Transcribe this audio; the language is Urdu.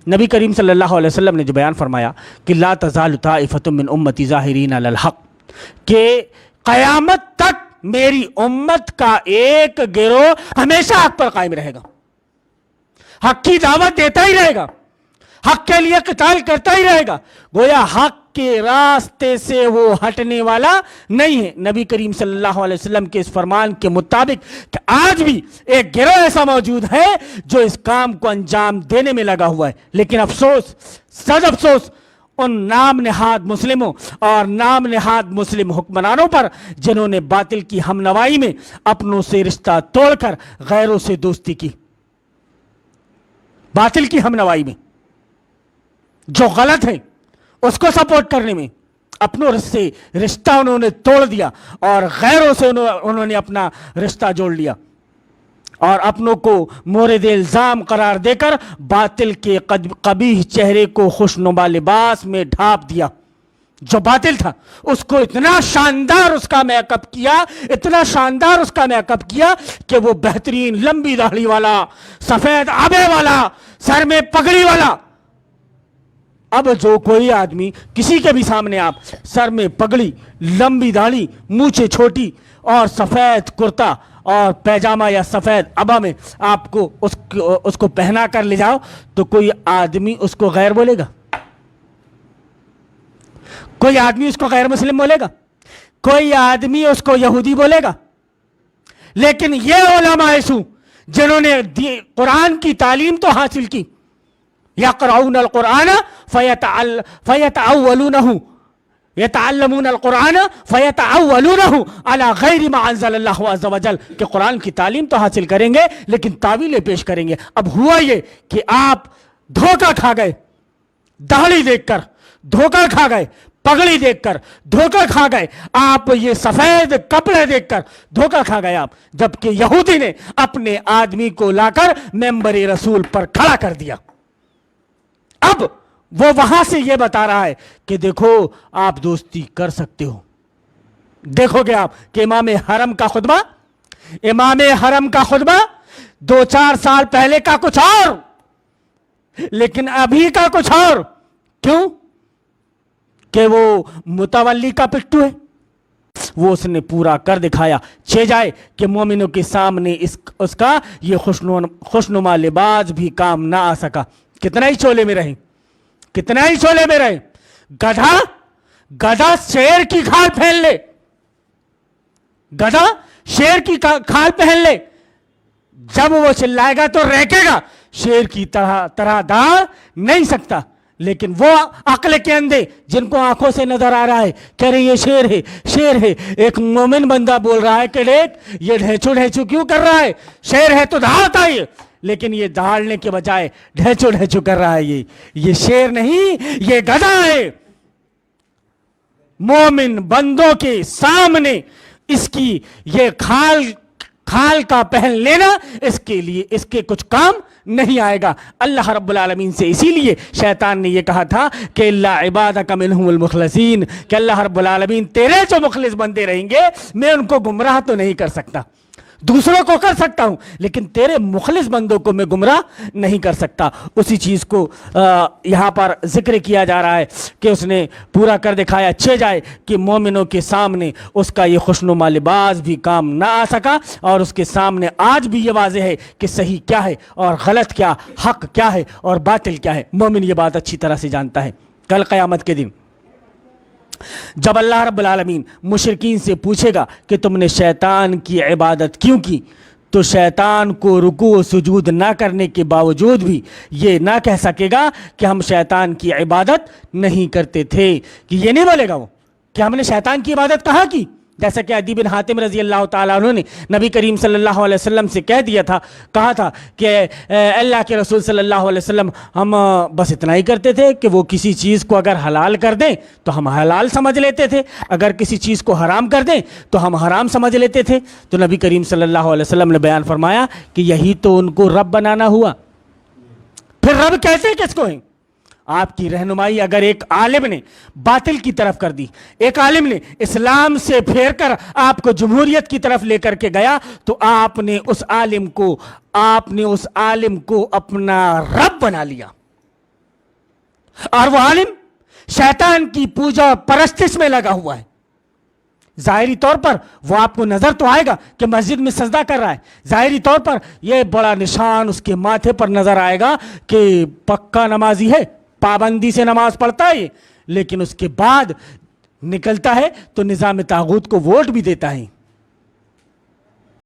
نبی کریم صلی اللہ علیہ وسلم نے جو بیان فرمایا کہ لا تزال طائفۃ من امتی ظاہرین علی الحق، کہ قیامت تک میری امت کا ایک گروہ ہمیشہ حق پر قائم رہے گا، حق کی دعوت دیتا ہی رہے گا، حق کے لیے قتال کرتا ہی رہے گا، گویا حق کے راستے سے وہ ہٹنے والا نہیں ہے۔ نبی کریم صلی اللہ علیہ وسلم کے اس فرمان کے مطابق کہ آج بھی ایک گروہ ایسا موجود ہے جو اس کام کو انجام دینے میں لگا ہوا ہے، لیکن افسوس، سد افسوس ان نام نہاد مسلموں اور نام نہاد مسلم حکمرانوں پر جنہوں نے باطل کی ہمنوائی میں اپنوں سے رشتہ توڑ کر غیروں سے دوستی کی، باطل کی ہمنوائی میں جو غلط ہے اس کو سپورٹ کرنے میں اپنوں سے رشتہ انہوں نے توڑ دیا اور غیروں سے انہوں نے اپنا رشتہ جوڑ لیا اور اپنوں کو مورد الزام قرار دے کر باطل کے قبیح چہرے کو خوشنما لباس میں ڈھانپ دیا۔ جو باطل تھا اس کو اتنا شاندار اس کا میک اپ کیا، اتنا شاندار اس کا میک اپ کیا کہ وہ بہترین لمبی داڑھی والا، سفید آبے والا، سر میں پگڑی والا۔ اب جو کوئی آدمی کسی کے بھی سامنے آپ سر میں پگڑی، لمبی داڑھی، مونچھیں چھوٹی اور سفید کرتا اور پیجامہ یا سفید ابا میں آپ کو اس کو پہنا کر لے جاؤ تو کوئی آدمی اس کو غیر بولے گا؟ کوئی آدمی اس کو غیر مسلم بولے گا؟ کوئی آدمی اس کو یہودی بولے گا؟ لیکن یہ علماء سو جنہوں نے قرآن کی تعلیم تو حاصل کی، یقرؤون القرآن فیتأولونہ، یتعلمون القرآن فیتأولونہ علی غیر ما انزل اللہ عز وجل، کہ قرآن کی تعلیم تو حاصل کریں گے لیکن تعویلیں پیش کریں گے۔ اب ہوا یہ کہ آپ دھوکہ کھا گئے، داڑھی دیکھ کر دھوکہ کھا گئے، پگڑی دیکھ کر دھوکہ کھا گئے، آپ یہ سفید کپڑے دیکھ کر دھوکہ کھا گئے آپ، جبکہ یہودی نے اپنے آدمی کو لا کر ممبر رسول پر کھڑا کر دیا۔ اب وہ وہاں سے یہ بتا رہا ہے کہ دیکھو آپ دوستی کر سکتے ہو۔ دیکھو گے آپ کہ امام حرم کا خطبہ 2-4 سال پہلے کا کچھ اور، لیکن ابھی کا کچھ اور۔ کیوں؟ کہ وہ متولی کا پٹھو ہے، وہ اس نے پورا کر دکھایا، چھے جائے کہ مومنوں کے سامنے اس کا یہ خوشنما لباس بھی کام نہ آ سکا۔ کتنا ہی چولے میں رہے، کتنا ہی چولے میں رہے۔ گدھا شیر کی کھال پہن لے، گدھا شیر کی کھال پہن لے، جب وہ چلائے گا تو ریکے گا، شیر کی طرح داڑ نہیں سکتا۔ لیکن وہ عقل کے اندھے جن کو آنکھوں سے نظر آ رہا ہے کہہ رہے یہ شیر ہے، شیر ہے۔ ایک مومن بندہ بول رہا ہے کہ دیکھ یہ ڈھیچو کیوں کر رہا ہے، شیر ہے تو دھاڑتا ہے، لیکن یہ دھاڑنے کے بجائے ڈھیچو کر رہا ہے۔ یہ شیر نہیں، یہ گدھا ہے۔ مومن بندوں کے سامنے اس کی یہ کھال کا پہن لینا اس کے کچھ کام نہیں آئے گا اللہ رب العالمین سے۔ اسی لیے شیطان نے یہ کہا تھا کہ اللہ عبادک منہم المخلصین، کہ اللہ رب العالمین تیرے جو مخلص بندے رہیں گے میں ان کو گمراہ تو نہیں کر سکتا، دوسروں کو کر سکتا ہوں لیکن تیرے مخلص بندوں کو میں گمراہ نہیں کر سکتا۔ اسی چیز کو یہاں پر ذکر کیا جا رہا ہے کہ اس نے پورا کر دکھایا، اچھے جائے کہ مومنوں کے سامنے اس کا یہ خوشنما لباس بھی کام نہ آ سکا، اور اس کے سامنے آج بھی یہ واضح ہے کہ صحیح کیا ہے اور غلط کیا، حق کیا ہے اور باطل کیا ہے۔ مومن یہ بات اچھی طرح سے جانتا ہے۔ کل قیامت کے دن جب اللہ رب العالمین مشرکین سے پوچھے گا کہ تم نے شیطان کی عبادت کیوں کی، تو شیطان کو رکوع و سجود نہ کرنے کے باوجود بھی یہ نہ کہہ سکے گا کہ ہم شیطان کی عبادت نہیں کرتے تھے، کہ یہ نہیں بولے گا وہ کہ ہم نے شیطان کی عبادت کہاں کی۔ جیسا کہ عدی بن حاتم رضی اللہ تعالیٰ عنہ نے نبی کریم صلی اللہ علیہ وسلم سے کہا تھا کہ اللہ کے رسول صلی اللہ علیہ وسلم ہم بس اتنا ہی کرتے تھے کہ وہ کسی چیز کو اگر حلال کر دیں تو ہم حلال سمجھ لیتے تھے، اگر کسی چیز کو حرام کر دیں تو ہم حرام سمجھ لیتے تھے۔ تو نبی کریم صلی اللہ علیہ وسلم نے بیان فرمایا کہ یہی تو ان کو رب بنانا ہوا۔ پھر رب کیسے کس کو ہیں؟ آپ کی رہنمائی اگر ایک عالم نے باطل کی طرف کر دی، ایک عالم نے اسلام سے پھیر کر آپ کو جمہوریت کی طرف لے کر کے گیا، تو آپ نے اس عالم کو اپنا رب بنا لیا۔ اور وہ عالم شیطان کی پوجا پرستش میں لگا ہوا ہے. ظاہری طور پر وہ آپ کو نظر تو آئے گا کہ مسجد میں سجدہ کر رہا ہے, ظاہری طور پر یہ بڑا نشان اس کے ماتھے پر نظر آئے گا کہ پکا نمازی ہے, پابندی سے نماز پڑھتا ہے, لیکن اس کے بعد نکلتا ہے تو نظام طاغوت کو ووٹ بھی دیتا ہے.